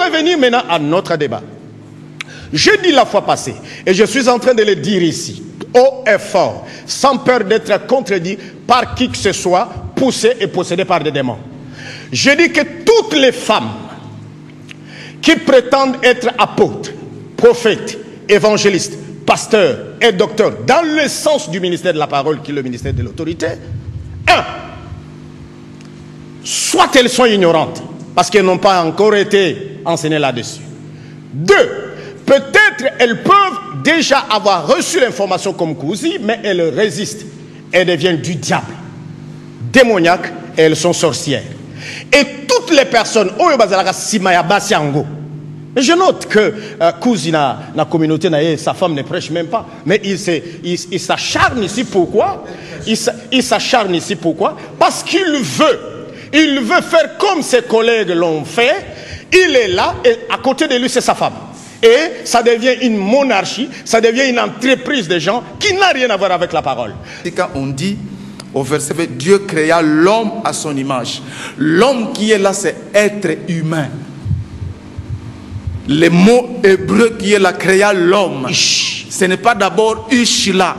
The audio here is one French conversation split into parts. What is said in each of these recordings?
revenir maintenant à notre débat. Je dis la fois passée, et je suis en train de le dire ici, haut et fort, sans peur d'être contredit par qui que ce soit, poussé et possédé par des démons. Je dis que toutes les femmes qui prétendent être apôtres, prophètes, évangélistes, pasteurs et docteurs, dans le sens du ministère de la parole, qui est le ministère de l'autorité, un, soit elles sont ignorantes, parce qu'elles n'ont pas encore été enseignées là-dessus. Deux, peut-être elles peuvent déjà avoir reçu l'information comme Kouzi, mais elles résistent. Elles deviennent du diable, démoniaques, et elles sont sorcières. Et toutes les personnes, je note que Kouzi, la communauté, sa femme ne prêche même pas, mais il s'acharne ici. Pourquoi? Il s'acharne ici. Pourquoi? Parce qu'il veut faire comme ses collègues l'ont fait. Il est là, et à côté de lui, c'est sa femme. Et ça devient une monarchie, ça devient une entreprise de gens qui n'a rien à voir avec la parole. C'est quand on dit au verset 20, Dieu créa l'homme à son image. L'homme qui est là, c'est être humain. Le mot hébreu qui est là, créa l'homme. Ce n'est pas d'abord Ishla.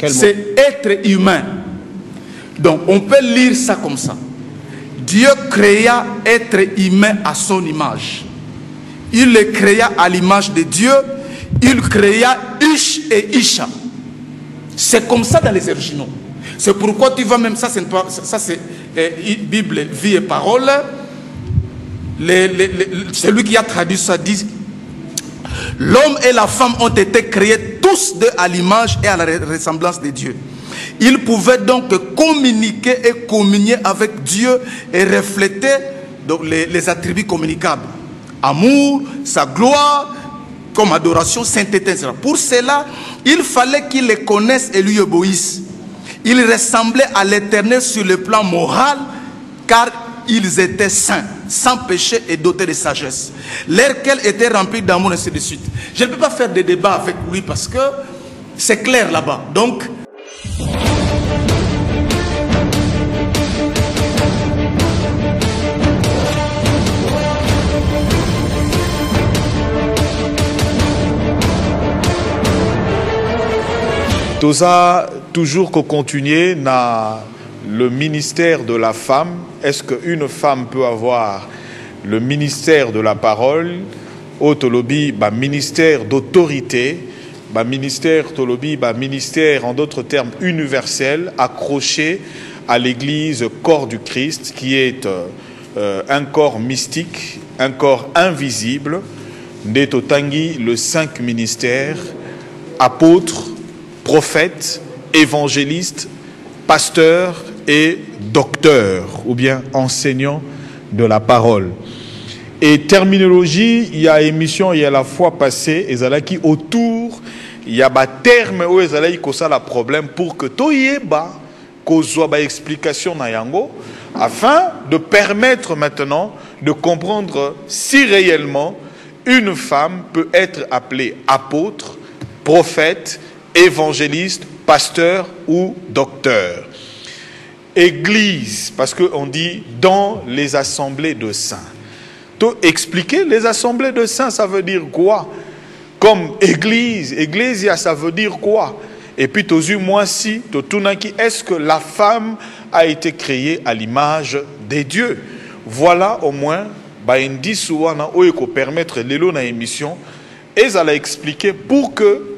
C'est être humain. Donc on peut lire ça comme ça. Dieu créa être humain à son image. Il le créa à l'image de Dieu. Il créa Ish et Isha. C'est comme ça dans les originaux. C'est pourquoi tu vois même ça, c'est Bible, vie et parole. Celui qui a traduit ça dit: l'homme et la femme ont été créés tous deux à l'image et à la ressemblance de Dieu. Ils pouvaient donc communiquer et communier avec Dieu et refléter donc les attributs communicables. Amour, sa gloire, comme adoration, sainteté, etc. Pour cela, il fallait qu'ils les connaissent et lui obéissent. Ils ressemblaient à l'Éternel sur le plan moral, car ils étaient saints, sans péché et dotés de sagesse. Leur cœur était rempli d'amour, et ainsi de suite. Je ne peux pas faire de débat avec lui parce que c'est clair là-bas. Donc, tout ça, toujours qu'on continue dans le ministère de la femme. Est-ce qu'une femme peut avoir le ministère de la parole, autolobie, ministère d'autorité, ministère tolobi, ministère en d'autres termes universel, accroché à l'église corps du Christ, qui est un corps mystique, un corps invisible, Netotangi, le 5 ministères, apôtres, prophète, évangéliste, pasteur et docteur, ou bien enseignant de la parole. Et terminologie, il y a émission, il y a la fois passée, et qui autour, il y a des termes où il y a problème pour que toyeba kozwa ba explication na yango, afin de permettre maintenant de comprendre si réellement une femme peut être appelée apôtre, prophète, évangéliste, pasteur ou docteur. Église, parce qu'on dit dans les assemblées de saints. Tout expliquer les assemblées de saints, ça veut dire quoi? Comme église, ecclésia, ça veut dire quoi? Et puis, est-ce que la femme a été créée à l'image des dieux? Voilà au moins, indi souvent, permettre l'élo na émission, et ça l'a expliqué pour que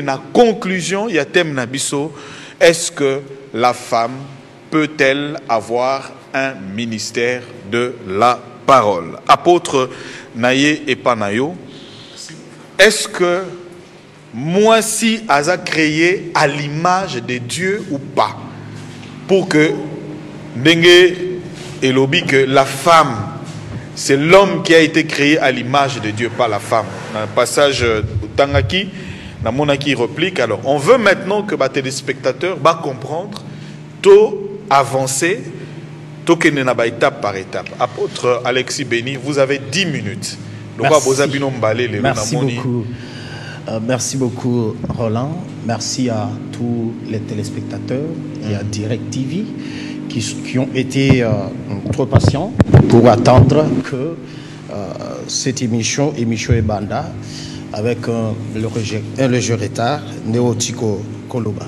na conclusion, il y a thème nabiso, est-ce que la femme peut-elle avoir un ministère de la parole? Apôtre Naye et Panayo, est-ce que moi si Aza créé à l'image de Dieu ou pas? Pour que Dengue et Lobi, que la femme, c'est l'homme qui a été créé à l'image de Dieu, pas la femme. Dans le passage Tangaki, Namonaki réplique. Alors, on veut maintenant que les téléspectateurs comprendre, tout avancer, tout qu'il n'a pas étape par étape. Apôtre Alexis Béni, vous avez 10 minutes. Merci beaucoup. Merci beaucoup, Roland. Merci à tous les téléspectateurs et à Direct TV qui ont été trop patients pour attendre que cette émission Ebanda, avec un léger retard, Néotico Koloba.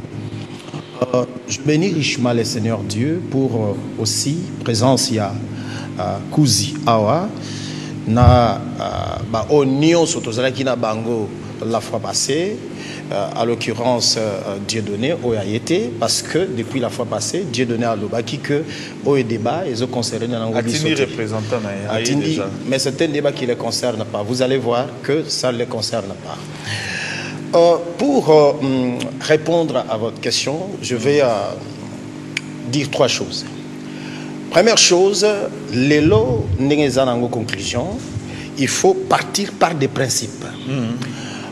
Je bénis richement le Seigneur Dieu pour aussi présence ya Kouzi Awa na Onion Sotozalaki na Bango la fois passée, à l'occurrence Dieudonné Oyayete, parce que depuis la fois passée Dieudonné a l'obaki que au débat ils ont concerné représentant mais c'est un débat qui ne les concerne pas. Vous allez voir que ça ne les concerne pas. Pour répondre à votre question, je vais dire trois choses. Première chose, les lots n'engagent conclusion. Il faut partir par des principes.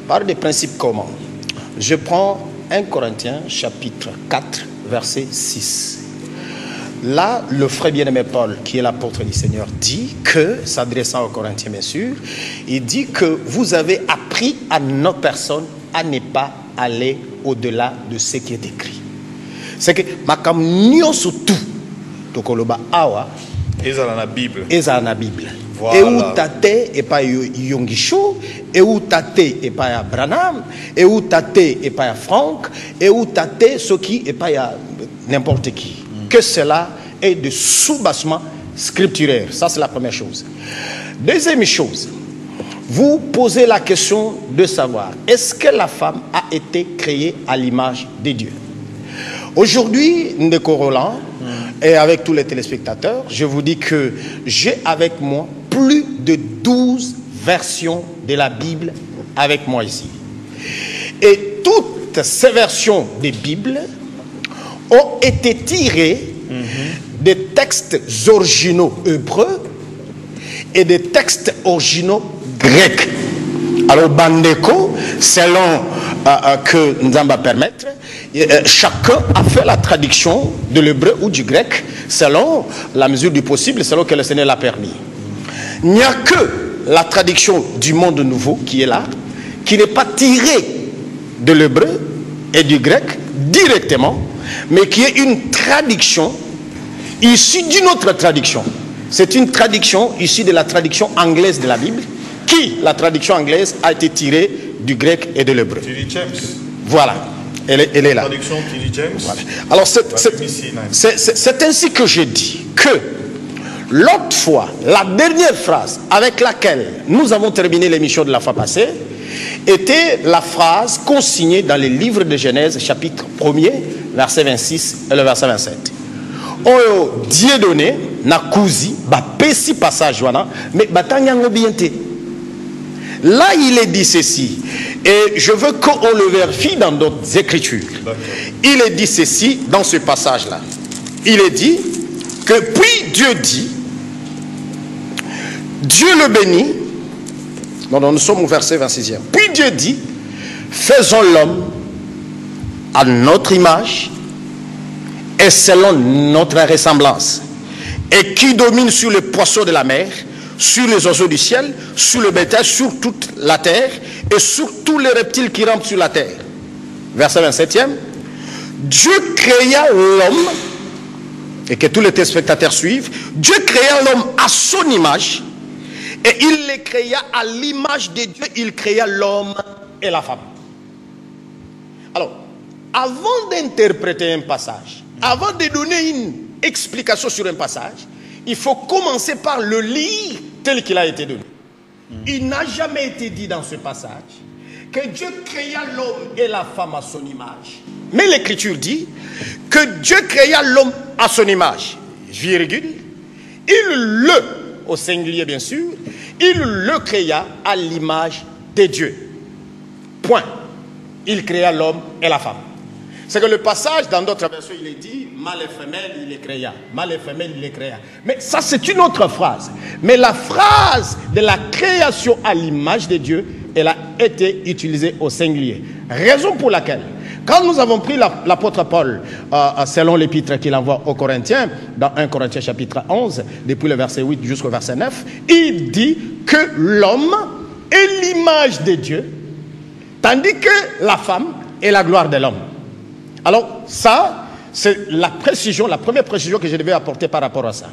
Par des principes comment? Je prends 1 Corinthiens chapitre 4 verset 6. Là, le frère bien-aimé Paul, qui est l'apôtre du Seigneur, dit que, s'adressant aux Corinthiens bien sûr, il dit que vous avez appris à nos personnes à ne pas aller au-delà de ce qui est écrit. C'est que makam nyo surtout tokoloba awa ezala na Bible. Ezala na Bible. Voilà. Et où tate et pas Yongisho, et où tate et pas Branham, et où tate et pas Franck, et où tate ce qui et pas n'importe qui. Que cela est de sous-bassement scripturaire. Ça c'est la première chose. Deuxième chose, vous posez la question de savoir, est-ce que la femme a été créée à l'image de Dieu? Aujourd'hui, Ndeko Roland, et avec tous les téléspectateurs, je vous dis que j'ai avec moi plus de 12 versions de la Bible avec moi ici. Et toutes ces versions des Bibles ont été tirées des textes originaux hébreux et des textes originaux grecs. Alors, Bandeko, selon que nous allons permettre, chacun a fait la traduction de l'hébreu ou du grec selon la mesure du possible, selon que le Seigneur l'a permis. Il n'y a que la traduction du monde nouveau qui est là, qui n'est pas tirée de l'hébreu et du grec directement, mais qui est une traduction issue d'une autre traduction. C'est une traduction issue de la traduction anglaise de la Bible, qui, la traduction anglaise, a été tirée du grec et de l'hébreu. Voilà, elle est là. Traduction Tilly James. Voilà. Alors c'est ainsi que je dis que l'autre fois, la dernière phrase avec laquelle nous avons terminé l'émission de la fois passée était la phrase consignée dans les livres de Genèse, chapitre 1er, verset 26 et le verset 27. Oyo Dieudonné na Kouzi ba pesi passage wana mais batanyango bienté. Là il est dit ceci et je veux qu'on le vérifie dans d'autres écritures. Il est dit ceci dans ce passage là. Il est dit que puis Dieu dit, Dieu le bénit. Non, nous sommes au verset 26e. Puis Dieu dit, faisons l'homme à notre image et selon notre ressemblance, et qui domine sur les poissons de la mer, sur les oiseaux du ciel, sur le bétail, sur toute la terre et sur tous les reptiles qui rampent sur la terre. Verset 27e. Dieu créa l'homme, et que tous les téléspectateurs suivent, Dieu créa l'homme à son image, et il les créa à l'image de Dieu, il créa l'homme et la femme. Alors, avant d'interpréter un passage, avant de donner une explication sur un passage, il faut commencer par le lire tel qu'il a été donné. Il n'a jamais été dit dans ce passage que Dieu créa l'homme et la femme à son image. Mais l'Écriture dit que Dieu créa l'homme à son image, virgule, il le, au singulier bien sûr, il le créa à l'image de Dieu. Point. Il créa l'homme et la femme. C'est que le passage, dans d'autres versions, il est dit, mâle et femelle, il les créa. Mâle et femelle, il les créa. Mais ça, c'est une autre phrase. Mais la phrase de la création à l'image de Dieu, elle a été utilisée au singulier. Raison pour laquelle, quand nous avons pris l'apôtre Paul, selon l'épître qu'il envoie aux Corinthiens, dans 1 Corinthiens chapitre 11, depuis le verset 8 jusqu'au verset 9, il dit que l'homme est l'image de Dieu, tandis que la femme est la gloire de l'homme. Alors ça, c'est la précision, la première précision que je devais apporter par rapport à ça.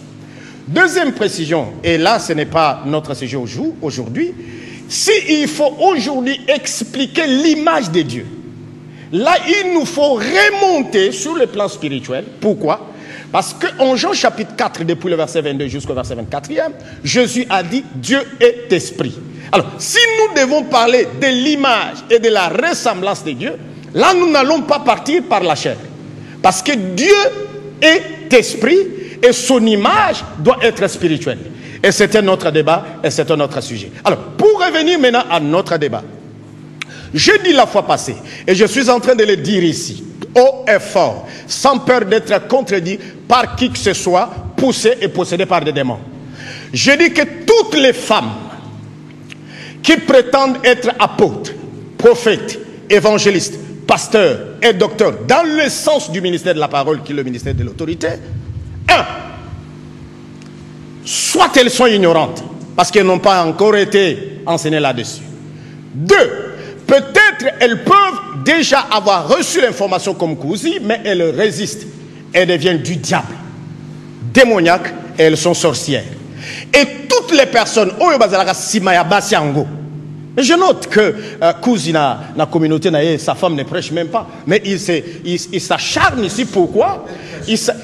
Deuxième précision, et là ce n'est pas notre sujet aujourd'hui, s'il faut aujourd'hui expliquer l'image de Dieu, là il nous faut remonter sur le plan spirituel. Pourquoi? Parce qu'en Jean chapitre 4, depuis le verset 22 jusqu'au verset 24e, Jésus a dit Dieu est esprit. Alors, si nous devons parler de l'image et de la ressemblance de Dieu, là nous n'allons pas partir par la chair. Parce que Dieu est esprit et son image doit être spirituelle. Et c'est un autre débat et c'est un autre sujet. Alors, pour revenir maintenant à notre débat, j'ai dit la fois passée, et je suis en train de le dire ici, haut et fort, sans peur d'être contredit par qui que ce soit, poussé et possédé par des démons. Je dis que toutes les femmes qui prétendent être apôtres, prophètes, évangélistes, pasteurs et docteurs, dans le sens du ministère de la parole qui est le ministère de l'autorité, soit elles sont ignorantes, parce qu'elles n'ont pas encore été enseignées là-dessus. 2, peut-être elles peuvent déjà avoir reçu l'information comme Kouzi, mais elles résistent. Elles deviennent du diable, démoniaques, et elles sont sorcières. Et toutes les personnes, je note que Kouzi, dans la communauté, sa femme ne prêche même pas, mais il s'acharne ici. Pourquoi?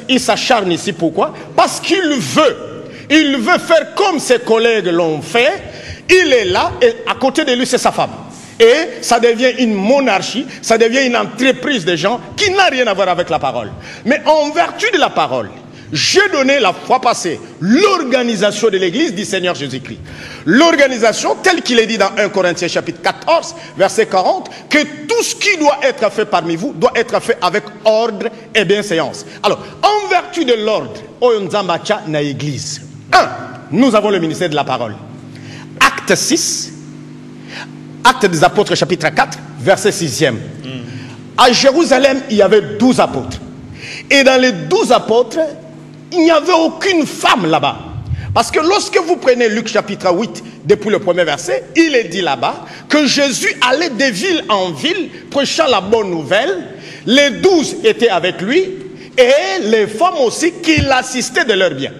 Il s'acharne ici. Pourquoi? Parce qu'il veut faire comme ses collègues l'ont fait. Il est là, et à côté de lui, c'est sa femme. Et ça devient une monarchie, ça devient une entreprise de gens qui n'a rien à voir avec la parole. Mais en vertu de la parole, j'ai donné la fois passée l'organisation de l'église du Seigneur Jésus-Christ. L'organisation telle qu'il est dit dans 1 Corinthiens chapitre 14, verset 40, que tout ce qui doit être fait parmi vous doit être fait avec ordre et bienséance. Alors, en vertu de l'ordre, Oyonzambacha na église. 1. Nous avons le ministère de la parole. Acte 6. Actes des apôtres chapitre 4, verset 6e. À Jérusalem, il y avait 12 apôtres. Et dans les 12 apôtres, il n'y avait aucune femme là-bas. Parce que lorsque vous prenez Luc chapitre 8, depuis le premier verset, il est dit là-bas que Jésus allait de ville en ville, prêchant la bonne nouvelle. Les 12 étaient avec lui et les femmes aussi qui l'assistaient de leur bien.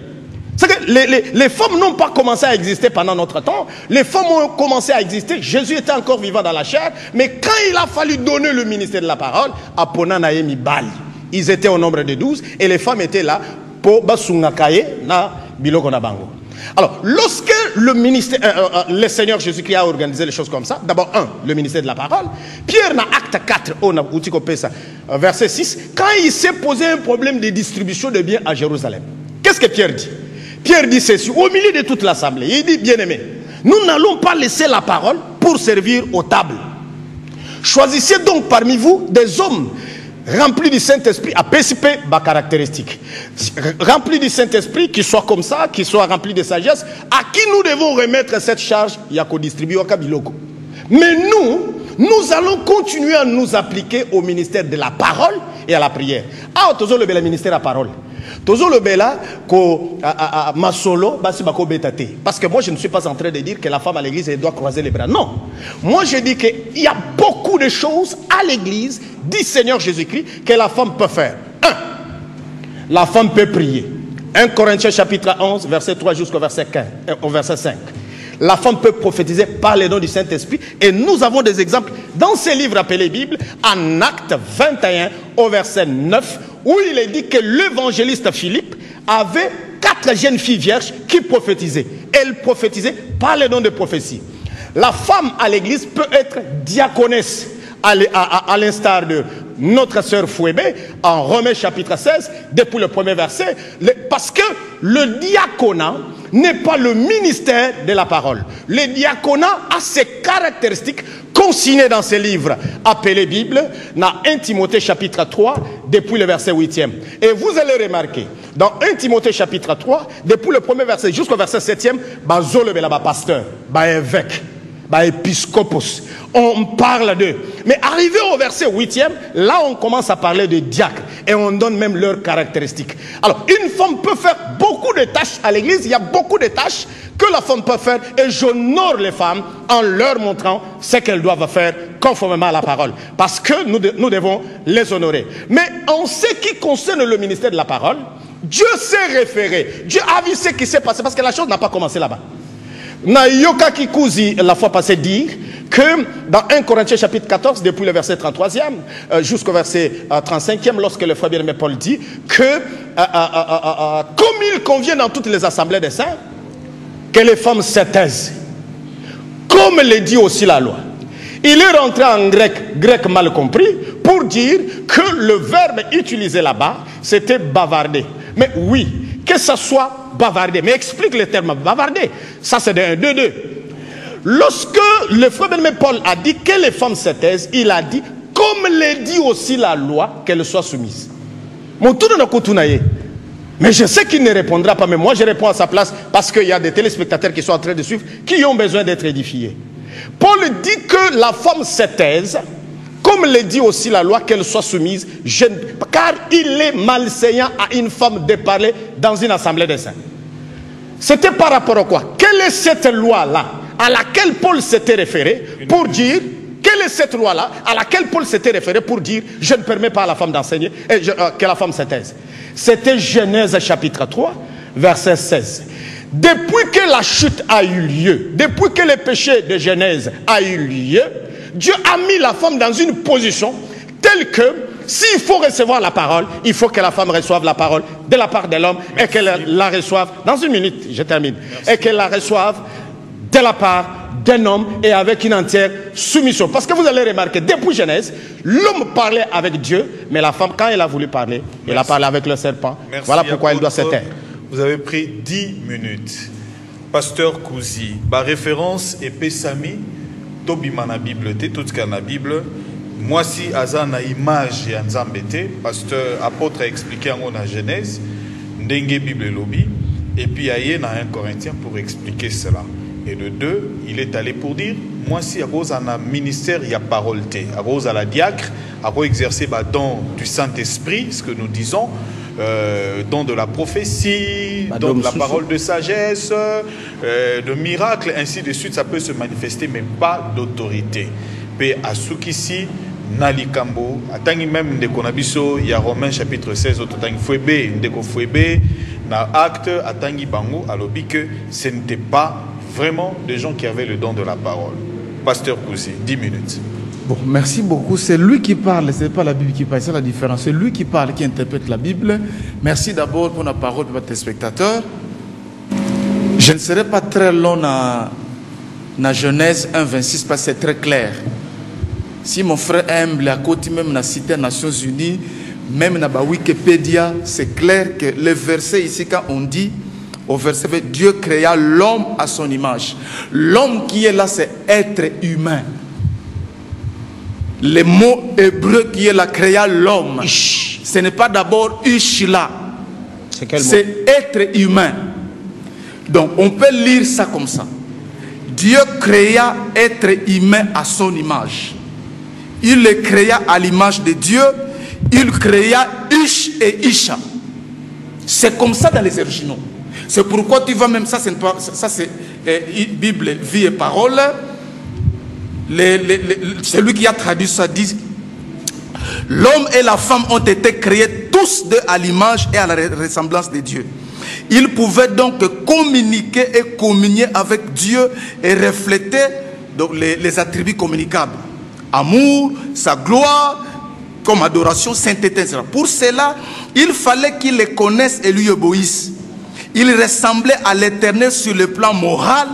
C'est que les femmes n'ont pas commencé à exister pendant notre temps. Les femmes ont commencé à exister. Jésus était encore vivant dans la chair. Mais quand il a fallu donner le ministère de la parole, Apona Naemi Bali, ils étaient au nombre de 12 et les femmes étaient là pour Basungakaye na Biloko na Bango. Alors, lorsque le Seigneur Jésus-Christ a organisé les choses comme ça, d'abord, le ministère de la parole, Pierre, dans acte 4, verset 6, quand il s'est posé un problème de distribution de biens à Jérusalem, qu'est-ce que Pierre dit? Pierre dit ceci, au milieu de toute l'assemblée, il dit, bien-aimé, nous n'allons pas laisser la parole pour servir aux tables. Choisissez donc parmi vous des hommes remplis du Saint-Esprit, à PCP, caractéristique. Remplis du Saint-Esprit, qui soient comme ça, qui soient remplis de sagesse, à qui nous devons remettre cette charge, il y a qu'au distribuer au Kabiloko. Mais nous allons continuer à nous appliquer au ministère de la parole et à la prière. Ah, toujours le ministère de la parole. Toujours le bela ko masolo basi bako betate. Parce que moi je ne suis pas en train de dire que la femme à l'église elle doit croiser les bras. Non. Moi je dis qu'il y a beaucoup de choses à l'église du Seigneur Jésus-Christ que la femme peut faire. 1. La femme peut prier. 1 Corinthiens chapitre 11 verset 3 jusqu'au verset 15, au verset 5. La femme peut prophétiser par les dons du Saint-Esprit. Et nous avons des exemples dans ces livres appelés Bible, en Acte 21 au verset 9, où il est dit que l'évangéliste Philippe avait 4 jeunes filles vierges qui prophétisaient. Elles prophétisaient par les dons de prophétie. La femme à l'église peut être diaconesse, à l'instar de notre sœur Fouébé, en Romains chapitre 16, depuis le premier verset, parce que le diaconat n'est pas le ministère de la parole. Le diaconat a ses caractéristiques consignées dans ces livres appelés Bible, dans 1 Timothée chapitre 3, depuis le verset 8e. Et vous allez remarquer, dans 1 Timothée chapitre 3, depuis le premier verset jusqu'au verset 7e, pasteur, évêque, épiscopos, on parle d'eux. Mais arrivé au verset 8e, là on commence à parler de diacres et on donne même leurs caractéristiques. Alors une femme peut faire beaucoup de tâches à l'église, il y a beaucoup de tâches que la femme peut faire et j'honore les femmes en leur montrant ce qu'elles doivent faire conformément à la parole. Parce que nous devons les honorer. Mais en ce qui concerne le ministère de la parole, Dieu s'est référé. Dieu a vu ce qui s'est passé parce que la chose n'a pas commencé là-bas. Nayoka Kikuzi, la fois passée, dire que dans 1 Corinthiens chapitre 14, depuis le verset 33e jusqu'au verset 35e, lorsque le frère bien-aimé Paul dit que, comme il convient dans toutes les assemblées des saints, que les femmes se taisent, comme le dit aussi la loi. Il est rentré en grec mal compris, pour dire que le verbe utilisé là-bas, c'était bavarder. Mais oui, que ce soit bavarder, mais explique le terme bavarder. Ça, c'est de 1, 2, 2. Lorsque le frère bien-aimé Paul a dit que les femmes se taisent, il a dit, comme le dit aussi la loi, qu'elles soient soumises. Mais je sais qu'il ne répondra pas, mais moi je réponds à sa place parce qu'il y a des téléspectateurs qui sont en train de suivre, qui ont besoin d'être édifiés. Paul dit que la femme se taise, comme le dit aussi la loi, qu'elle soit soumise, car il est malséant à une femme de parler dans une assemblée des saints. C'était par rapport à quoi? Quelle est cette loi-là à laquelle Paul s'était référé pour dire, quelle est cette loi-là à laquelle Paul s'était référé pour dire, je ne permets pas à la femme d'enseigner, que la femme se taise? C'était Genèse chapitre 3, verset 16. Depuis que la chute a eu lieu, depuis que le péché de Genèse a eu lieu, Dieu a mis la femme dans une position telle que s'il faut recevoir la parole, il faut que la femme reçoive la parole de la part de l'homme et qu'elle la reçoive, dans une minute, je termine, et qu'elle la reçoive de la part d'un homme et avec une entière soumission. Parce que vous allez remarquer, depuis Genèse, l'homme parlait avec Dieu, mais la femme, quand elle a voulu parler, elle a parlé avec le serpent. Merci. Voilà pourquoi elle doit se taire. Vous avez pris 10 minutes. Pasteur Kouzi, ma référence est Pesami, Tobima na Bible, tout ce qu'il y a dans la Bible. Moi, si Azana image et Nzambete, pasteur apôtre a expliqué en Genèse, Ndenge Bible lobby, et puis il y a un Corinthien pour expliquer cela. Et le 2, il est allé pour dire, moi si à cause d'un ministère, il y a parole, à cause à la diacre, à cause exercer don du Saint-Esprit, ce que nous disons, don de la prophétie, don de la parole de sagesse, de miracles, ainsi de suite, ça peut se manifester, mais pas d'autorité. Puis à Soukissi, Nalikambo, atangi même de Konabiso, il y a Romains chapitre 16, atangi Fouébé, Ndeko Fouébé, na acte, atangi Bango, alobi que ce n'était pas vraiment des gens qui avaient le don de la parole. Pasteur Kouzi, 10 minutes. Bon, merci beaucoup. C'est lui qui parle, ce n'est pas la Bible qui parle, c'est la différence. C'est lui qui parle, qui interprète la Bible. Merci d'abord pour la parole de votre spectateur. Je ne serai pas très long dans Genèse 1, 26 parce que c'est très clair. Si mon frère aime la côté même la cité des Nations Unies, même dans Wikipédia, c'est clair que le verset ici, quand on dit au verset, Dieu créa l'homme à son image. L'homme qui est là, c'est être humain. Le mot hébreu qui est là, créa l'homme. Ce n'est pas d'abord Ish là. C'est être humain. Donc, on peut lire ça comme ça. Dieu créa être humain à son image. Il le créa à l'image de Dieu. Il créa Ish et Isha. C'est comme ça dans les originaux. C'est pourquoi tu vois même ça, c'est Bible, vie et parole. Celui qui a traduit ça dit: l'homme et la femme ont été créés tous deux à l'image et à la ressemblance de Dieu. Ils pouvaient donc communiquer et communier avec Dieu et refléter donc les attributs communicables. Amour, sa gloire, comme adoration, sainteté, etc. Pour cela, il fallait qu'ils les connaissent et lui obéissent. Ils ressemblaient à l'Éternel sur le plan moral,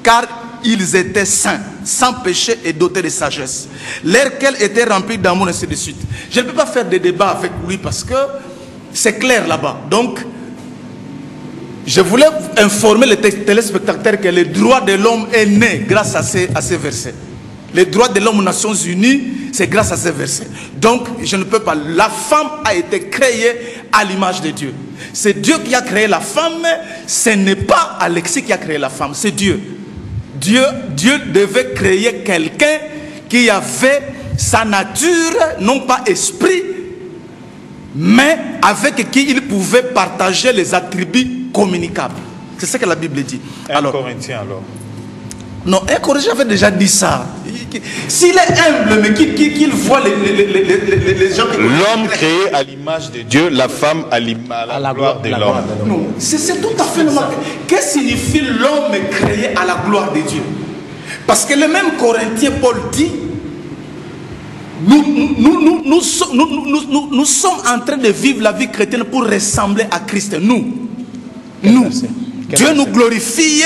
car ils étaient saints, sans péché et dotés de sagesse. Leur cœur était rempli d'amour, et ainsi de suite. Je ne peux pas faire de débat avec lui parce que c'est clair là-bas. Donc, je voulais informer les téléspectateurs que le droit de l'homme est né grâce à ces versets. Les droits de l'homme aux Nations Unies, c'est grâce à ces versets. Donc, je ne peux pas. La femme a été créée à l'image de Dieu. C'est Dieu qui a créé la femme. Ce n'est pas Alexis qui a créé la femme, c'est Dieu. Dieu devait créer quelqu'un qui avait sa nature, non pas esprit, mais avec qui il pouvait partager les attributs communicables. C'est ce que la Bible dit. Alors, Corinthien alors. Non, un Corinthien avait déjà dit ça. s'il est humble, mais qu'il voit les gens qui... L'homme créé à l'image de Dieu, la femme à la gloire de l'homme. Non, c'est tout à fait normal. Qu'est-ce que signifie l'homme créé à la gloire de Dieu? Parce que le même Corinthien Paul dit, nous sommes en train de vivre la vie chrétienne pour ressembler à Christ. Nous. Dieu nous glorifie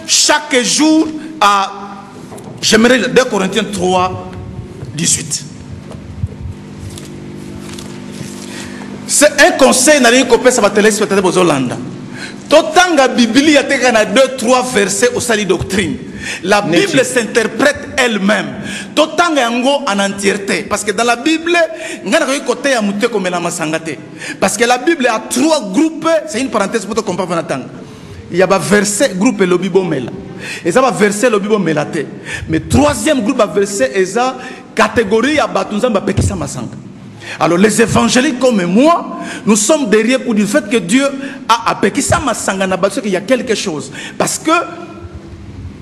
chaque jour à... J'aimerais 2 Corinthiens 3, 18. C'est un conseil dans les copains, ça va te laisser peut-être aux Hollandais. Tant la Bible, il y a 2-3 versets au salut doctrine. La Bible s'interprète elle-même. Tant en entièreté. Parce que dans la Bible, parce que la Bible a 3 groupes. C'est une parenthèse pour te comprendre. Il y a un verset, groupe le Bible mela. Et ça va verser le Bible melate. Mais 3e groupe va verser esa catégorie à batunzamba pekisa masanga. Alors les évangéliques comme moi, nous sommes derrière pour dire fait que Dieu a pekisa masanga na batso qu'il y a quelque chose. Parce que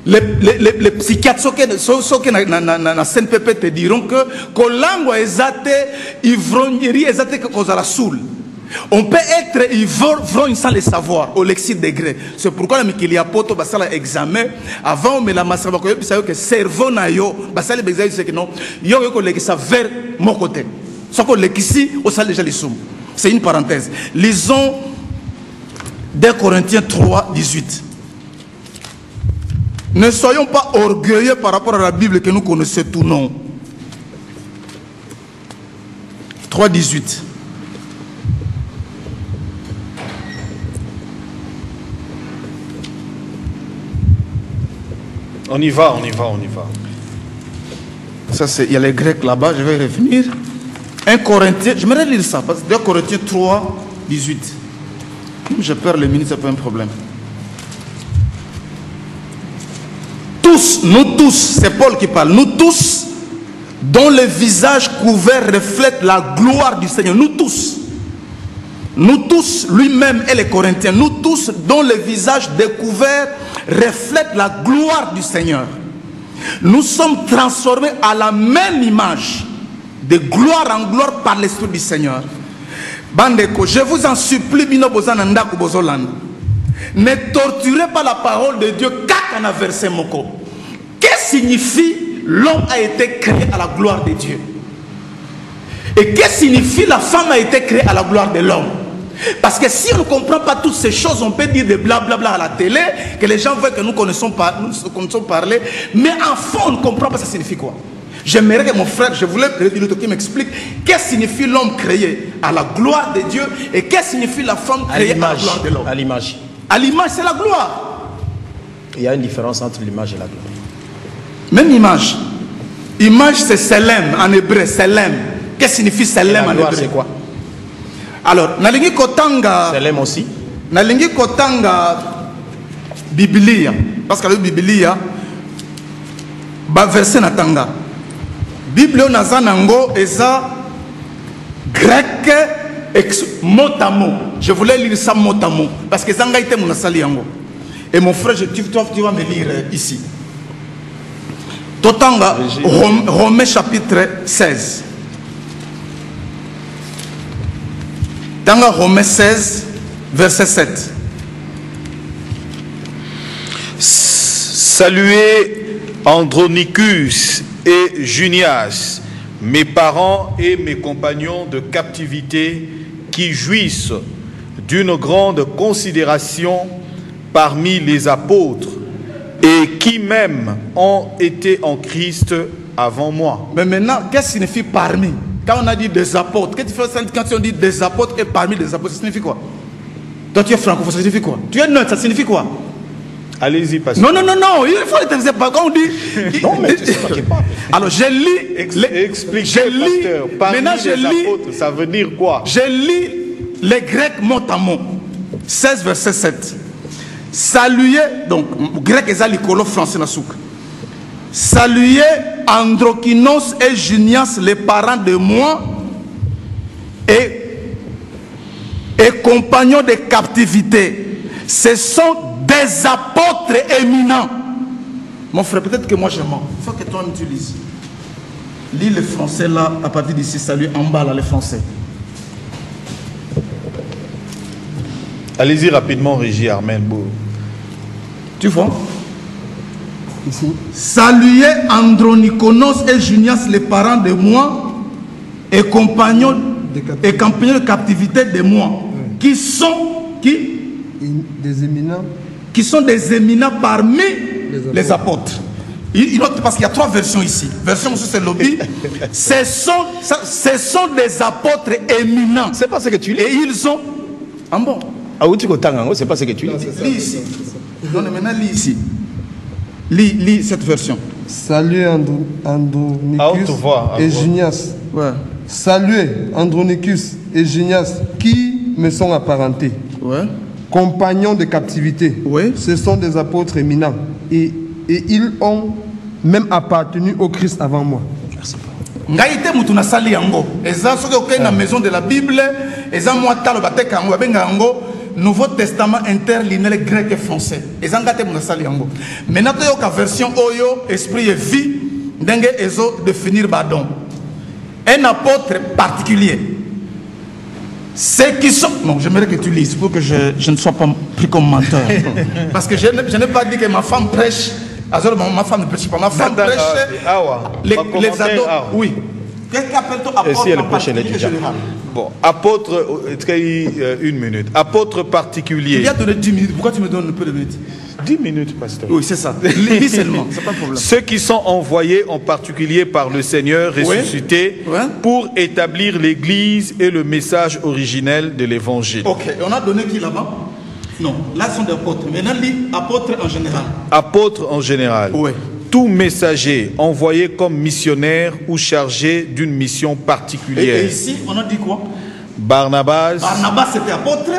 les psychiatres ceux qui na CNPP te diront que kolango ezate ivrognerie ezate que cause la soul. On peut être ivrogne sans le savoir au lexique degré. C'est pourquoi il y a poto basala examen avant mais la masse que cerveau na yo basala examen c'est que non yo ko lekisa vers mon côté. Ce qu'on lekisi au sale déjà les soum. C'est une parenthèse. Lisons 2 Corinthiens 3, 18. Ne soyons pas orgueilleux par rapport à la Bible que nous connaissons tout non. 3, 18. On y va. Ça, c'est, il y a les Grecs là-bas, je vais revenir. 1 Corinthiens, je vais lire ça, parce que 2 Corinthiens 3, 18. Je perds les minutes, c'est pas un problème. Tous, nous tous, c'est Paul qui parle, nous tous, dont le visage couvert reflète la gloire du Seigneur. Nous tous, lui-même et les Corinthiens, nous tous, dont le visage découvert reflète la gloire du Seigneur. Nous sommes transformés à la même image, de gloire en gloire par l'Esprit du Seigneur. Bandeko, je vous en supplie, ne torturez pas la parole de Dieu quand on a versé moko. Qu'est-ce que signifie l'homme a été créé à la gloire de Dieu? Et qu'est-ce que signifie la femme a été créée à la gloire de l'homme? Parce que si on ne comprend pas toutes ces choses, on peut dire des blablabla à la télé, que les gens voient que nous connaissons parler, mais en fond, on ne comprend pas ça signifie quoi. J'aimerais que mon frère, je voulais que qui m'explique qu'est-ce que signifie l'homme créé à la gloire de Dieu et qu'est-ce que signifie la femme créée à la gloire de l'homme. À l'image. À l'image, c'est la gloire. Il y a une différence entre l'image et la gloire. Même image. Image, c'est Selem en hébreu, Selem. Qu'est-ce que signifie Selem en hébreu? C'est quoi? Alors, nalingi kotanga. Selem aussi. Nalingi kotanga Biblia. Parce que la Biblia, ba verset natanga. Bible nazanango eza grec mot à mot. Je voulais lire ça mot à mot. Parce que zanga ite munasali yango. Et mon frère, tu vas me lire ici. Totanga, Romains chapitre 16. Dans Romains 16, verset 7. Saluez Andronicus et Junias, mes parents et mes compagnons de captivité qui jouissent d'une grande considération parmi les apôtres et qui même ont été en Christ avant moi. Mais maintenant, qu'est-ce que signifie parmi? Quand on a dit des apôtres, quand on dit des apôtres et parmi des apôtres, ça signifie quoi? Toi, tu es francophone, ça signifie quoi? Tu es neutre, ça signifie quoi? Allez-y, pasteur. Non, il faut être pas quand on dit. Non, mais c'est toi qui parles. Alors, je lis. Expliquez, je lis. pasteur. Parmi Maintenant, je les lis. apôtres, ça veut dire quoi? Je lis les Grecs mot à mot. 16, verset 7. Saluez, donc, grec et zalikolo, français na souk. Saluez Androkynos et Junias, les parents de moi, et compagnons de captivité. Ce sont des apôtres éminents. Mon frère, peut-être que moi je mens. Il faut que toi tu lises. Lis le français là, à partir d'ici, salut en bas là, le français. Allez-y rapidement, Régie Armel. Tu vois? Ici. Saluez Andronikonos et Junias, les parents de moi, et compagnons de captivité de moi, qui sont des éminents. Qui sont des éminents parmi les apôtres. Il note parce qu'il y a 3 versions ici. Version sur le lobby. Ce sont des apôtres éminents. C'est pas ce que tu lis. Et ils sont en bon. Ah oui, c'est pas ce que tu lis. Lis ici. Non, mais maintenant lis ici. Lis cette version. Saluez Andronicus et Junias. Ouais. Saluez Andronicus et Junias qui me sont apparentés. Ouais. Compagnons de captivité. Oui. Ce sont des apôtres éminents. Et ils ont même appartenu au Christ avant moi. Ngaïté mutuna sali yango. Eza soki okei na maison de la Bible, eza moi talo bateka yango benga yango Nouveau Testament interlinéaire grec et français. Eza ngate mutuna sali yango. Maintenant to yoka version oyo esprit et vie ndenge ezo définir badon. Un apôtre particulier. Ceux qui sont... Non, j'aimerais que tu lises pour que je ne sois pas pris comme menteur. Parce que je n'ai pas dit que ma femme prêche. Alors, ma femme ne prêche pas. Ma femme prêche les ados. Oui. Qu'est-ce qu'appelle-t-on apôtre? Et si elle prêche les étudiants? Bon, apôtre, une minute. Apôtre particulier. Il y a donné 10 minutes. Pourquoi tu me donnes un peu de minutes? 10 minutes, pasteur. Oui, c'est ça. Lis seulement, c'est pas un problème. Ceux qui sont envoyés en particulier par le Seigneur ressuscité pour établir l'Église et le message originel de l'Évangile. Ok, on a donné qui là-bas? Non, là ce sont des apôtres. Maintenant, lis apôtres en général. Apôtres en général. Oui. Tout messager envoyé comme missionnaire ou chargé d'une mission particulière. Et ici, on a dit quoi? Barnabas. Barnabas c'était apôtre.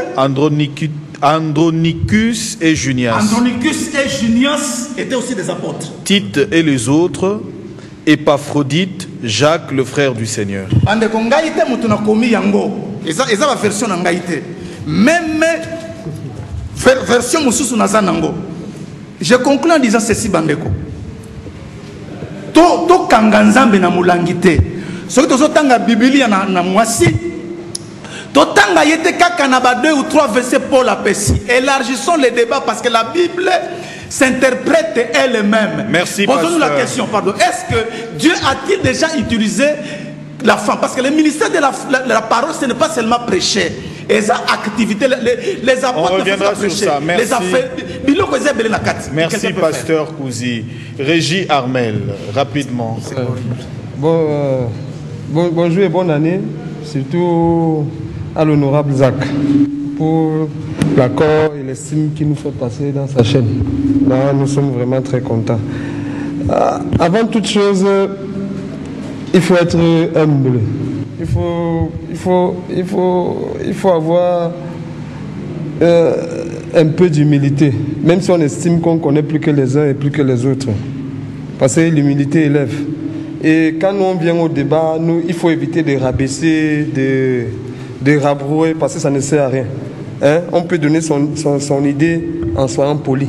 Andronicus et Junias. Andronicus et Junias étaient aussi des apôtres. Tite et les autres. Épaphrodite, Jacques, le frère du Seigneur. Ande kongaite mutuna komi yango. Eza la version nangaite. Même version mususu nazanango. Je conclue en disant ceci bandeko. To kanganzambe na mulangite. Soki tozo tanga Biblia na mwasi. Totanga yete kaka na ba 2 ou 3 versets Paul apesi. Élargissons les débats parce que la Bible s'interprète elle-même. Merci. Posons-nous la question, pardon. Est-ce que Dieu a-t-il déjà utilisé la femme? Parce que le ministère de la parole, ce n'est pas seulement prêcher. Les activités, les apôtres. On reviendra sur ça. Merci. Merci, pasteur Kouzi. Régie Armel, rapidement. Bonjour et bonne année, surtout à l'honorable Zach, pour l'accord et l'estime qu'il nous fait passer dans sa chaîne. Là, nous sommes vraiment très contents. Avant toute chose, il faut être humble. Il faut avoir un peu d'humilité, même si on estime qu'on connaît plus que les uns et plus que les autres. Parce que l'humilité élève. Et quand nous on vient au débat, il faut éviter de rabaisser, de rabrouer, parce que ça ne sert à rien. Hein? On peut donner son idée en soyant poli.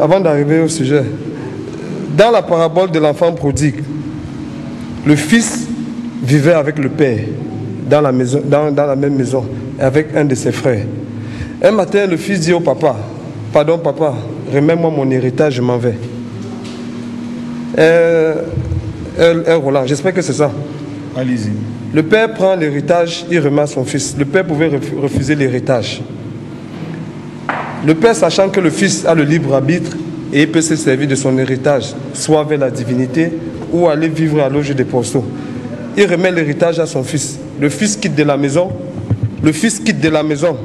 Avant d'arriver au sujet, dans la parabole de l'enfant prodigue, le fils vivait avec le père dans la même maison, avec un de ses frères. Un matin, le fils dit au papa, « Pardon papa, remets-moi mon héritage, je m'en vais. » Roland, j'espère que c'est ça. Allez-y. Le père prend l'héritage, il remet à son fils. Le père pouvait refuser l'héritage. Le père, sachant que le fils a le libre arbitre et il peut se servir de son héritage, soit vers la divinité ou aller vivre à l'auge des porceaux, il remet l'héritage à son fils. Le fils quitte de la maison. Le fils quitte de la maison,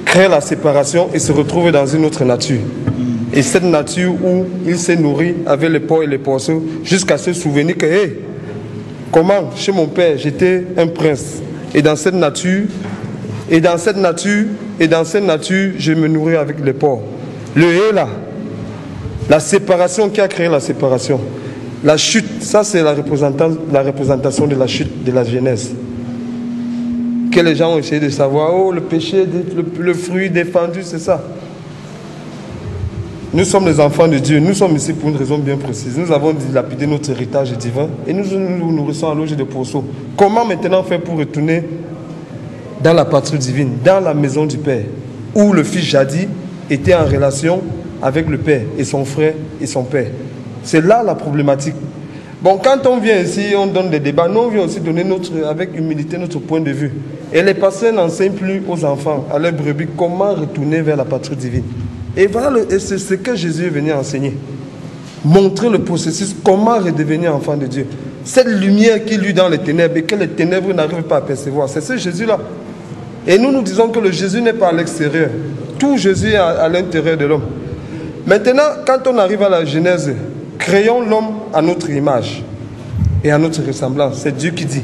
crée la séparation et se retrouve dans une autre nature. Et cette nature où il s'est nourri avec les porcs et les porceaux jusqu'à se souvenir que, hey, comment, chez mon père, j'étais un prince. Et dans cette nature, je me nourris avec les porcs. Le hé là, la séparation qui a créé la séparation. La chute, ça c'est la représentation de la chute de la Genèse. Que les gens ont essayé de savoir, oh le péché, le fruit défendu, c'est ça. nous sommes les enfants de Dieu, nous sommes ici pour une raison bien précise. Nous avons dilapidé notre héritage divin et nous nous nourrissons à loger de pourceaux. Comment maintenant faire pour retourner dans la patrie divine, dans la maison du Père, où le Fils jadis était en relation avec le Père et son frère et son Père? C'est là la problématique. Bon, quand on vient ici, on donne des débats. Nous, on vient aussi donner avec humilité notre point de vue. Et les pasteurs n'enseignent plus aux enfants, à leurs brebis, comment retourner vers la patrie divine. Et voilà, c'est ce que Jésus est venu enseigner. Montrer le processus, comment redevenir enfant de Dieu. Cette lumière qui luit dans les ténèbres et que les ténèbres n'arrivent pas à percevoir. C'est ce Jésus-là. Et nous disons que le Jésus n'est pas à l'extérieur. Tout Jésus est à l'intérieur de l'homme. Maintenant, quand on arrive à la Genèse, créons l'homme à notre image et à notre ressemblance. C'est Dieu qui dit.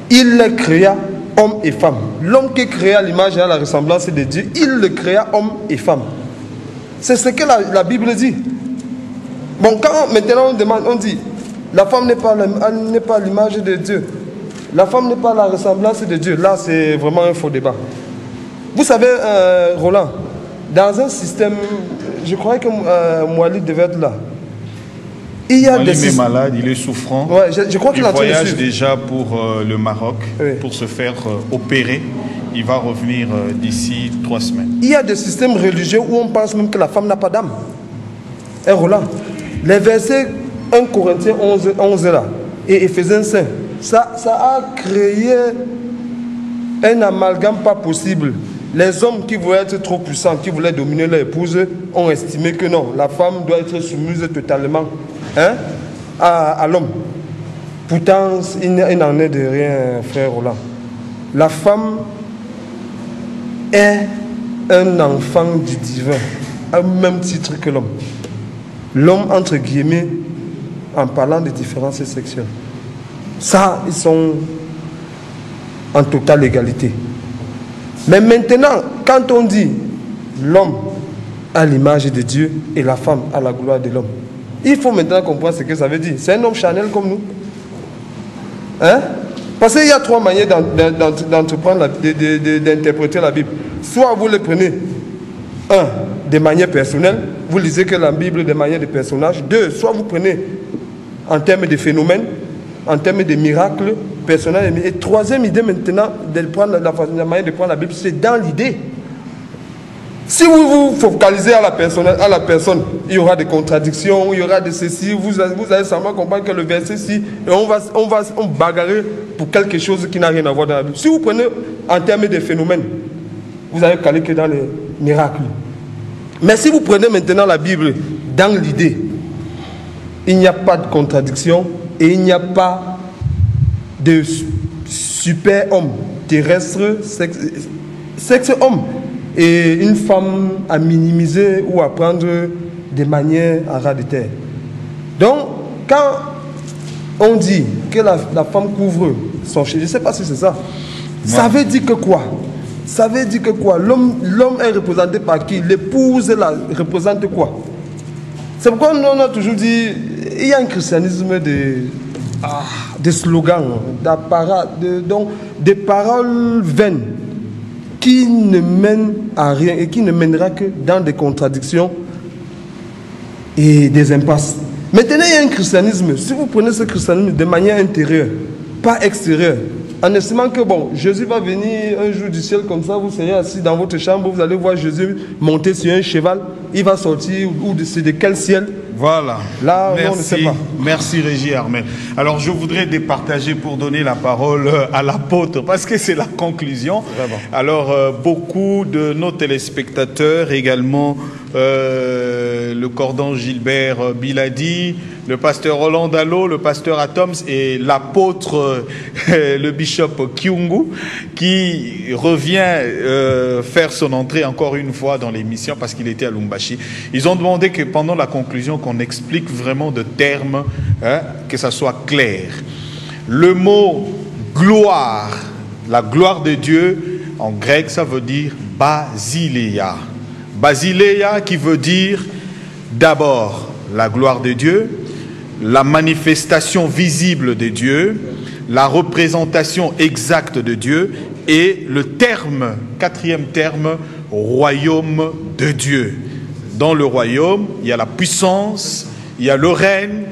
Il les créa homme et femme. L'homme qui créa l'image et à la ressemblance de Dieu, il le créa homme et femme. C'est ce que la Bible dit. Bon, quand maintenant on demande, on dit, la femme n'est pas l'image de Dieu. La femme n'est pas la ressemblance de Dieu. Là, c'est vraiment un faux débat. Vous savez, Roland, dans un système, je croyais que Mouali devait être là. Il y a Mouali est malade, il est souffrant. Ouais, je crois qu'il voyage déjà pour le Maroc, oui, pour se faire opérer. Il va revenir d'ici 3 semaines. Il y a des systèmes religieux où on pense même que la femme n'a pas d'âme. Et Roland, les versets 1 Corinthiens 11 là, et Éphésiens 5, ça a créé un amalgame pas possible. Les hommes qui voulaient être trop puissants, qui voulaient dominer leur épouse, ont estimé que non, la femme doit être soumise totalement à l'homme. Pourtant, il n'en est de rien, frère Roland. La femme est un enfant du divin, au même titre que l'homme. L'homme, entre guillemets, en parlant de différences sexuelles. Ça, ils sont en totale égalité. Mais maintenant, quand on dit l'homme à l'image de Dieu et la femme à la gloire de l'homme, il faut maintenant comprendre ce que ça veut dire. C'est un homme charnel comme nous. Hein? Parce qu'il y a 3 manières d'entreprendre, d'interpréter la Bible. Soit vous le prenez, 1, de manière personnelle, vous lisez que la Bible de manière de personnage. 2, soit vous prenez en termes de phénomènes, en termes de miracles personnels. Et 3e idée maintenant, de prendre la manière de prendre la Bible, c'est dans l'idée. Si vous vous focalisez à la personne, il y aura des contradictions, il y aura de ceci, vous allez seulement comprendre que le verset ci, et on bagarrer pour quelque chose qui n'a rien à voir dans la Bible. Si vous prenez en termes de phénomènes, vous allez caler que dans les miracles. Mais si vous prenez maintenant la Bible dans l'idée, il n'y a pas de contradiction et il n'y a pas de super homme terrestre, sexe homme, et une femme à minimiser ou à prendre de manière à ras de terre. Donc, quand on dit que la femme couvre son chef, je ne sais pas si c'est ça. Ouais. Ça veut dire que quoi? Ça veut dire que quoi? L'homme est représenté par qui? L'épouse représente quoi? C'est pourquoi on a toujours dit, il y a un christianisme de slogans, des paroles vaines qui ne mènent à rien et qui ne mènera que dans des contradictions et des impasses. Maintenant, il y a un christianisme. Si vous prenez ce christianisme de manière intérieure, pas extérieure, en estimant que bon, Jésus va venir un jour du ciel comme ça, vous serez assis dans votre chambre, vous allez voir Jésus monter sur un cheval, il va sortir de quel ciel? Voilà. Là, merci, on ne sait pas. Merci Régis Armel. Alors je voudrais départager pour donner la parole à l'apôtre, parce que c'est la conclusion. Vraiment. Alors beaucoup de nos téléspectateurs également, le cordon Gilbert Biladi, le pasteur Roland Dallot, le pasteur Atoms et l'apôtre, le bishop Kyungu, qui revient faire son entrée encore une fois dans l'émission parce qu'il était à Lumbashi. Ils ont demandé que pendant la conclusion, qu'on explique vraiment de termes, que ça soit clair. Le mot gloire, la gloire de Dieu, en grec, ça veut dire basileia. Basileia qui veut dire d'abord la gloire de Dieu, la manifestation visible de Dieu, la représentation exacte de Dieu et le terme, 4e terme, royaume de Dieu. Dans le royaume, il y a la puissance, il y a le règne,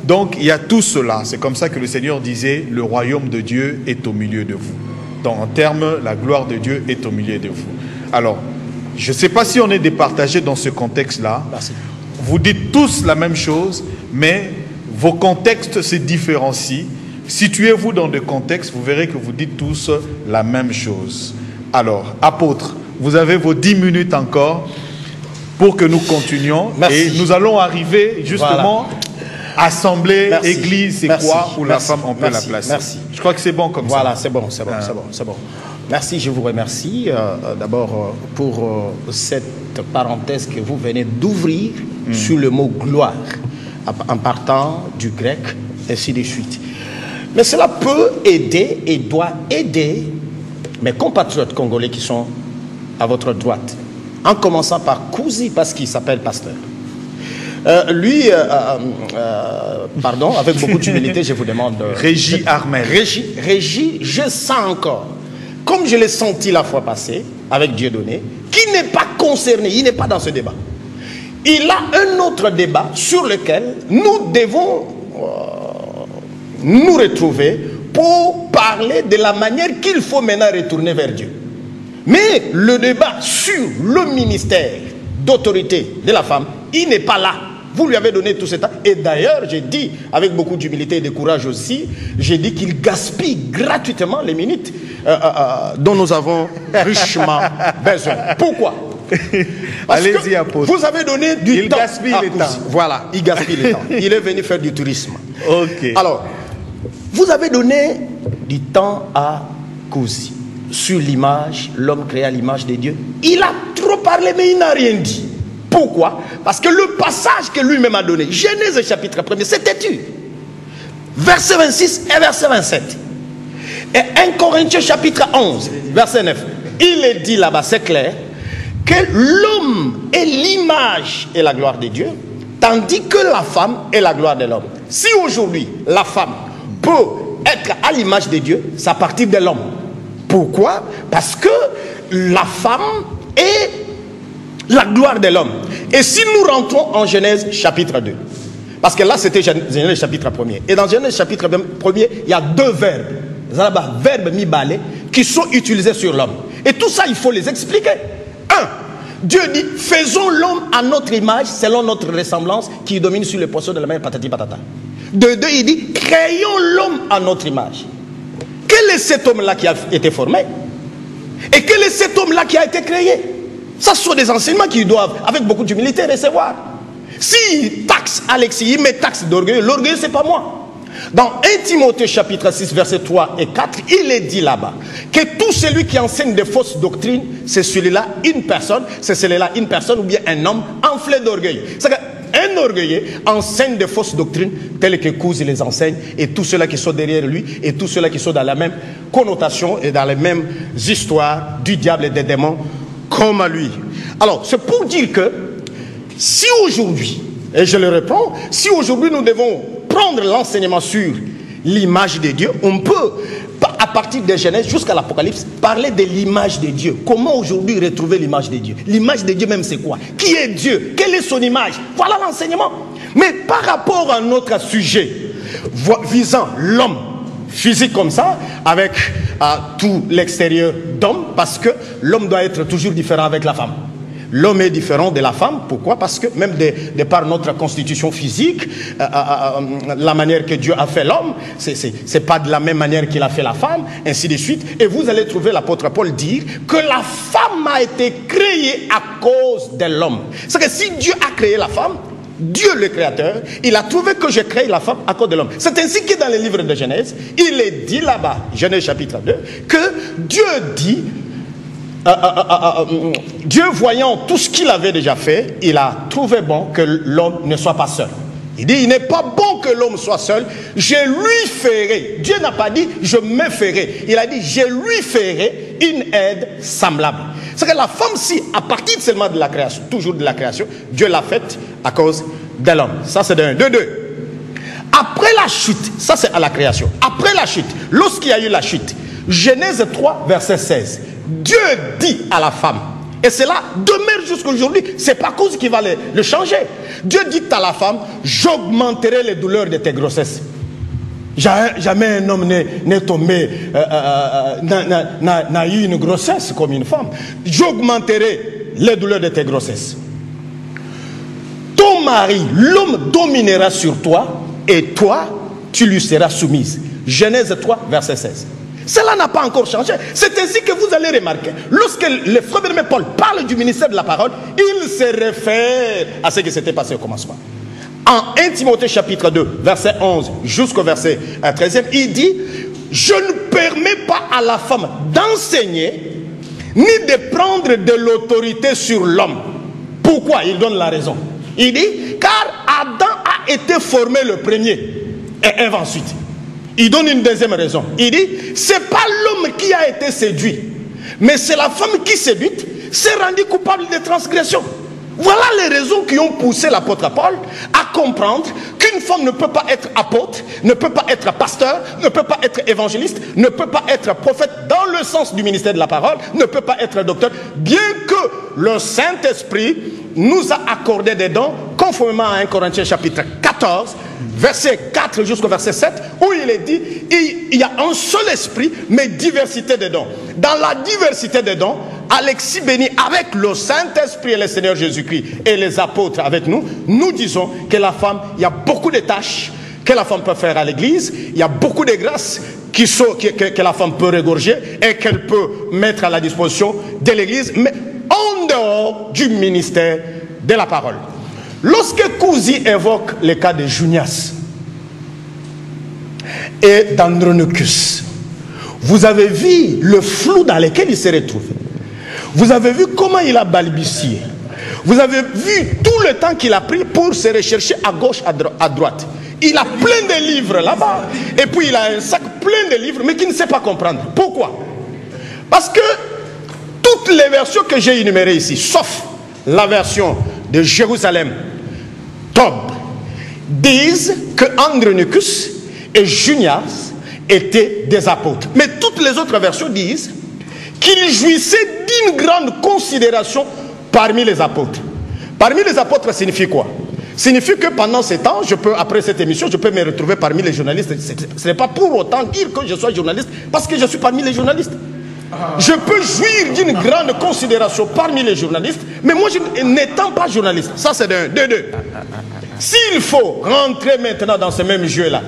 donc il y a tout cela. C'est comme ça que le Seigneur disait, le royaume de Dieu est au milieu de vous. Donc en termes, la gloire de Dieu est au milieu de vous. Alors, je ne sais pas si on est départagé dans ce contexte-là. Vous dites tous la même chose, mais vos contextes se différencient. Situez-vous dans des contextes, vous verrez que vous dites tous la même chose. Alors, apôtres, vous avez vos 10 minutes encore pour que nous continuions. Merci. Et nous allons arriver justement assemblée, église, c'est quoi où la femme on peut la placer. Merci. Je crois que c'est bon comme ça. Voilà, c'est bon. Merci, je vous remercie d'abord pour cette parenthèse que vous venez d'ouvrir sur le mot gloire, en partant du grec, ainsi de suite. Mais cela peut aider et doit aider mes compatriotes congolais qui sont à votre droite, en commençant par Kouzi, parce qu'il s'appelle pasteur. Pardon, avec beaucoup d'humilité, je vous demande... Régie Armel. Régie, je sens encore, comme je l'ai senti la fois passée, avec Dieudonné, qui n'est pas concerné, il n'est pas dans ce débat. Il a un autre débat sur lequel nous devons nous retrouver pour parler de la manière qu'il faut maintenant retourner vers Dieu. Mais le débat sur le ministère d'autorité de la femme, il n'est pas là. Vous lui avez donné tout ce temps. Et d'ailleurs, j'ai dit, avec beaucoup d'humilité et de courage aussi, j'ai dit qu'il gaspille gratuitement les minutes dont nous avons richement besoin. Pourquoi? Allez-y, apôtre. Vous avez donné du temps. Il gaspille le temps. Voilà, il gaspille le temps. Il est venu faire du tourisme. Ok. Alors, vous avez donné du temps à Kouzi sur l'image, l'homme créé à l'image de Dieu. Il a trop parlé, mais il n'a rien dit. Pourquoi? Parce que le passage que lui-même a donné, Genèse chapitre 1er, c'était tu. Verset 26 et verset 27. Et 1 Corinthiens chapitre 11, verset 9. Il est dit là-bas, c'est clair, que l'homme est l'image et la gloire de Dieu, tandis que la femme est la gloire de l'homme. Si aujourd'hui, la femme peut être à l'image de Dieu, c'est à partir de l'homme. Pourquoi? Parce que la femme est la gloire de l'homme. Et si nous rentrons en Genèse chapitre 2, parce que là c'était Genèse chapitre 1er, et dans Genèse chapitre 1er, il y a deux verbes, verbes mi-balé, qui sont utilisés sur l'homme. Et tout ça, il faut les expliquer. Un, Dieu dit, faisons l'homme à notre image, selon notre ressemblance, qui domine sur les poissons de la mer, patati patata. De deux, il dit, créons l'homme à notre image. Quel est cet homme-là qui a été formé? Et quel est cet homme-là qui a été créé? Ça sont des enseignements qu'ils doivent, avec beaucoup d'humilité, recevoir. S'il taxe Alexis, il met taxe d'orgueil, l'orgueil, c'est pas moi. Dans 1 Timothée chapitre 6, versets 3 et 4, il est dit là-bas que tout celui qui enseigne des fausses doctrines, c'est celui-là une personne, ou bien un homme enflé d'orgueil. C'est qu'un orgueilleux enseigne des fausses doctrines telles que Kouzi les enseigne, et tous ceux-là qui sont derrière lui, et tous ceux-là qui sont dans la même connotation et dans les mêmes histoires du diable et des démons, comme à lui. Alors, c'est pour dire que si aujourd'hui, et je le reprends, si aujourd'hui nous devons prendre l'enseignement sur l'image de Dieu, on peut, à partir de Genèse jusqu'à l'Apocalypse, parler de l'image de Dieu. Comment aujourd'hui retrouver l'image de Dieu? L'image de Dieu même, c'est quoi? Qui est Dieu? Quelle est son image? Voilà l'enseignement. Mais par rapport à notre sujet, visant l'homme physique comme ça, avec tout l'extérieur d'homme, parce que l'homme doit être toujours différent avec la femme. L'homme est différent de la femme. Pourquoi? Parce que même de par notre constitution physique, la manière que Dieu a fait l'homme, c'est pas de la même manière qu'il a fait la femme, ainsi de suite. Et vous allez trouver l'apôtre Paul dire que la femme a été créée à cause de l'homme. C'est que si Dieu a créé la femme, Dieu le créateur, il a trouvé que j'ai créé la femme à cause de l'homme. C'est ainsi que dans le livre de Genèse, il est dit là-bas, Genèse chapitre 2, que Dieu dit, Dieu voyant tout ce qu'il avait déjà fait, il a trouvé bon que l'homme ne soit pas seul. Il dit, il n'est pas bon que l'homme soit seul, je lui ferai. Dieu n'a pas dit, je me ferai. Il a dit, je lui ferai une aide semblable. C'est que la femme, si, à partir seulement de la création, toujours de la création, Dieu l'a faite à cause de l'homme. Ça, c'est de 1. De 2. Après la chute, ça c'est à la création. Après la chute, lorsqu'il y a eu la chute, Genèse 3, verset 16, Dieu dit à la femme, Et cela demeure jusqu'aujourd'hui. C'est pas cause qui va le changer. Dieu dit à la femme, j'augmenterai les douleurs de tes grossesses. Jamais un homme n'est tombé, n'a eu une grossesse comme une femme. J'augmenterai les douleurs de tes grossesses. Ton mari, l'homme dominera sur toi, et toi, tu lui seras soumise. Genèse 3, verset 16. Cela n'a pas encore changé. C'est ainsi que vous allez remarquer, lorsque le frère bien-aimé Paul parle du ministère de la parole, il se réfère à ce qui s'était passé au commencement. En 1 Timothée chapitre 2, verset 11 jusqu'au verset 13, il dit, je ne permets pas à la femme d'enseigner, ni de prendre de l'autorité sur l'homme. Pourquoi? Il donne la raison. Il dit, car Adam a été formé le premier, et Ève ensuite. Il donne une deuxième raison. Il dit, c'est pas l'homme qui a été séduit, mais c'est la femme qui séduite s'est rendue coupable de transgression. Voilà les raisons qui ont poussé l'apôtre Paul à comprendre qu'une femme ne peut pas être apôtre, ne peut pas être pasteur, ne peut pas être évangéliste, ne peut pas être prophète dans le sens du ministère de la parole, ne peut pas être docteur, bien que le Saint-Esprit nous a accordé des dons, conformément à 1 Corinthiens chapitre 14, verset 4 jusqu'au verset 7, où il est dit, il y a un seul esprit, mais diversité de dons. Dans la diversité des dons, Alexis béni avec le Saint-Esprit et le Seigneur Jésus-Christ et les apôtres avec nous, nous disons que la femme, il y a beaucoup de tâches que la femme peut faire à l'église, il y a beaucoup de grâces que la femme peut regorger et qu'elle peut mettre à la disposition de l'église, mais en dehors du ministère de la parole. Lorsque Kouzi évoque le cas de Junias et d'Andronicus, vous avez vu le flou dans lequel il s'est retrouvé. Vous avez vu comment il a balbutié. Vous avez vu tout le temps qu'il a pris pour se rechercher à gauche, à droite. Il a plein de livres là-bas. Et puis il a un sac plein de livres, mais qui ne sait pas comprendre. Pourquoi? Parce que toutes les versions que j'ai énumérées ici, sauf la version de Jérusalem, Tob, disent que Andronicus et Junias étaient des apôtres. Mais toutes les autres versions disent qu'il jouissait d'une grande considération parmi les apôtres. Parmi les apôtres signifie quoi? Signifie que pendant ces temps, après cette émission, je peux me retrouver parmi les journalistes. Ce n'est pas pour autant dire que je sois journaliste, parce que je suis parmi les journalistes. Je peux jouir d'une grande considération parmi les journalistes, mais moi, n'étant pas journaliste, ça c'est de deux. S'il faut rentrer maintenant dans ce même jeu-là,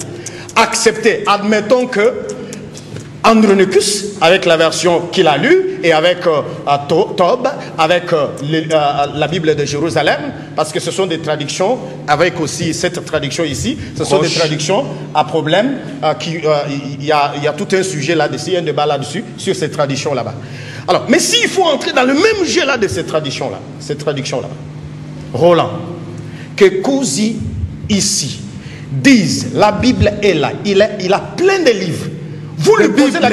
accepter, admettons que Andronicus, avec la version qu'il a lue, et avec Tob, avec la Bible de Jérusalem, parce que ce sont des traductions, avec aussi cette traduction ici, ce sont des traductions à problème, il y a tout un sujet là-dessus, il y a un débat là-dessus, sur ces traditions là-bas. Alors, mais s'il faut entrer dans le même jeu là de ces traductions-là, Roland, que Kouzi, ici, disent, la Bible est là, il a plein de livres. Vous lui posez la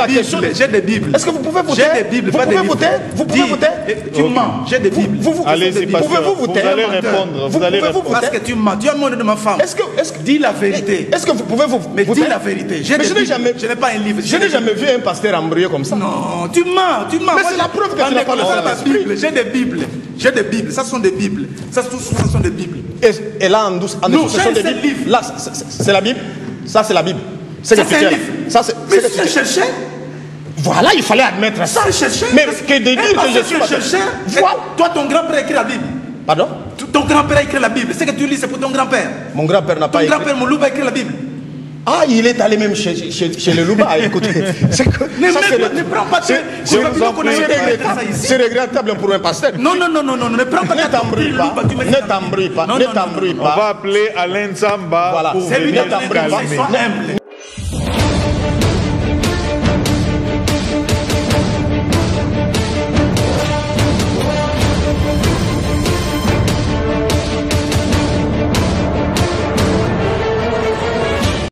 question. J'ai des Bibles. Est-ce que vous pouvez voter? J'ai des Bibles. Vous pouvez voter? Vous pouvez voter? Tu mens. J'ai des Bibles. Allez-y, pouvez-vous voter? Vous allez répondre. Vous allez répondre. Parce que tu mens. Tu as demandé de ma femme. Dis la vérité. Est-ce que vous pouvez vous Mais voter? dis la vérité. Je n'ai pas un livre. Je n'ai jamais vu un pasteur embrouillé comme ça. Non, tu mens. Mais c'est la preuve que tu n'as pas le Saint-Esprit. J'ai des Bibles. J'ai des Bibles. Ça sont des Bibles. Ça sont des Bibles. Et là, en douce, ce sont des Bibles. Là, c'est la Bible. Ça, c'est la Bible. C'est un livre. Mais tu cherchais. Voilà, il fallait admettre ça. Mais que de dire que je suis cherchais. Toi, ton grand-père a écrit la Bible. Pardon? Ton grand-père a écrit la Bible. Ce que tu lis, c'est pour ton grand-père. Mon grand-père n'a pas écrit. Ton grand-père, mon loup, a écrit la Bible. Ah, il est allé même chez le Louba. Écoutez, ne prends pas de... C'est regrettable pour un pasteur. Non, ne prends pas de... Ne t'embrouille pas. On va appeler Alain Zamba pour venir calmer.